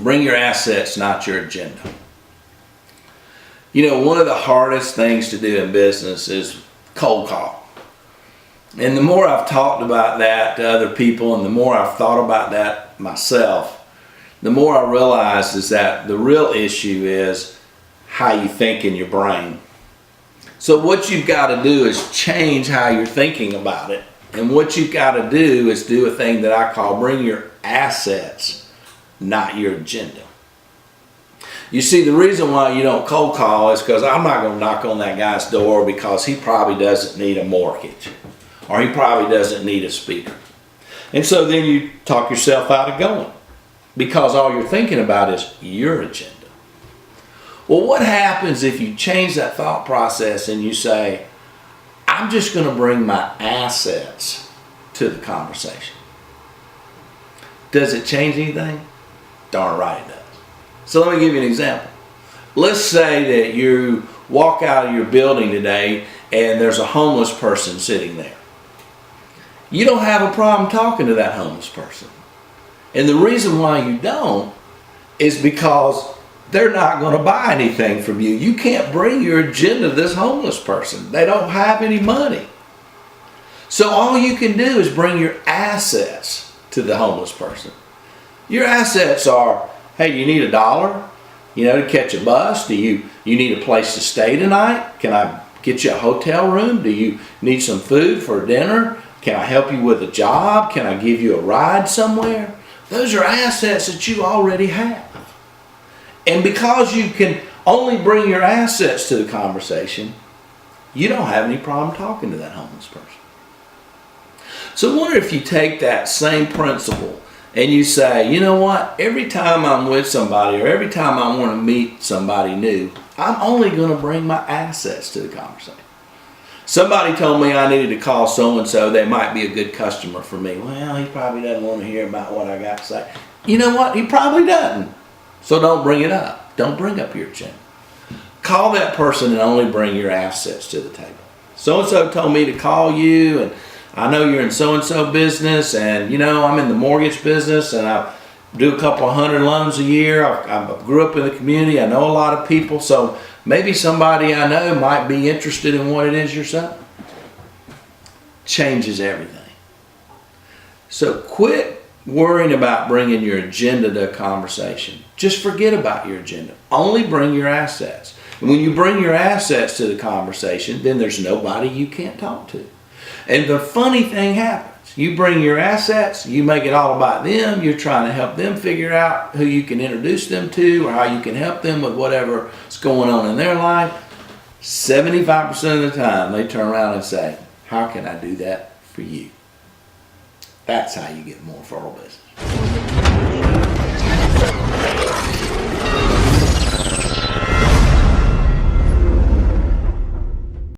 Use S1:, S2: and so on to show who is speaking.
S1: Bring your assets, not your agenda. You know, one of the hardest things to do in business is cold call. And the more I've talked about that to other people and the more I've thought about that myself, the more I realize is that the real issue is how you think in your brain. So what you've got to do is change how you're thinking about it. And what you've got to do is do a thing that I call bring your assets, not your agenda. You see, the reason why you don't cold call is because I'm not going to knock on that guy's door because he probably doesn't need a mortgage or he probably doesn't need a speaker. And so then you talk yourself out of going because all you're thinking about is your agenda. Well, what happens if you change that thought process and you say, I'm just going to bring my assets to the conversation? Does it change anything? Darn right it does. So let me give you an example. Let's say that you walk out of your building today and there's a homeless person sitting there. You don't have a problem talking to that homeless person. And the reason why you don't is because they're not going to buy anything from you. You can't bring your agenda to this homeless person. They don't have any money. So all you can do is bring your assets to the homeless person. Your assets are, hey, you need $1, to catch a bus? Do you need a place to stay tonight? Can I get you a hotel room? Do you need some food for dinner? Can I help you with a job? Can I give you a ride somewhere? Those are assets that you already have. And because you can only bring your assets to the conversation, you don't have any problem talking to that homeless person. So I wonder if you take that same principle and you say, you know what, every time I'm with somebody or every time I want to meet somebody new, I'm only going to bring my assets to the conversation. Somebody told me I needed to call so-and-so, they might be a good customer for me. Well, he probably doesn't want to hear about what I got to say. You know what, he probably doesn't. So don't bring it up. Don't bring up your agenda. Call that person and only bring your assets to the table. So-and-so told me to call you, and I know you're in so-and-so business, and I'm in the mortgage business, and I do a couple of 100 loans a year. I grew up in the community. I know a lot of people, so maybe somebody I know might be interested in what it is you're selling. Changes everything. So quit worrying about bringing your agenda to a conversation. Just forget about your agenda. Only bring your assets. And when you bring your assets to the conversation, then there's nobody you can't talk to. And the funny thing happens. You bring your assets, you make it all about them, you're trying to help them figure out who you can introduce them to or how you can help them with whatever's going on in their life. 75% of the time, they turn around and say, how can I do that for you? That's how you get more referral business.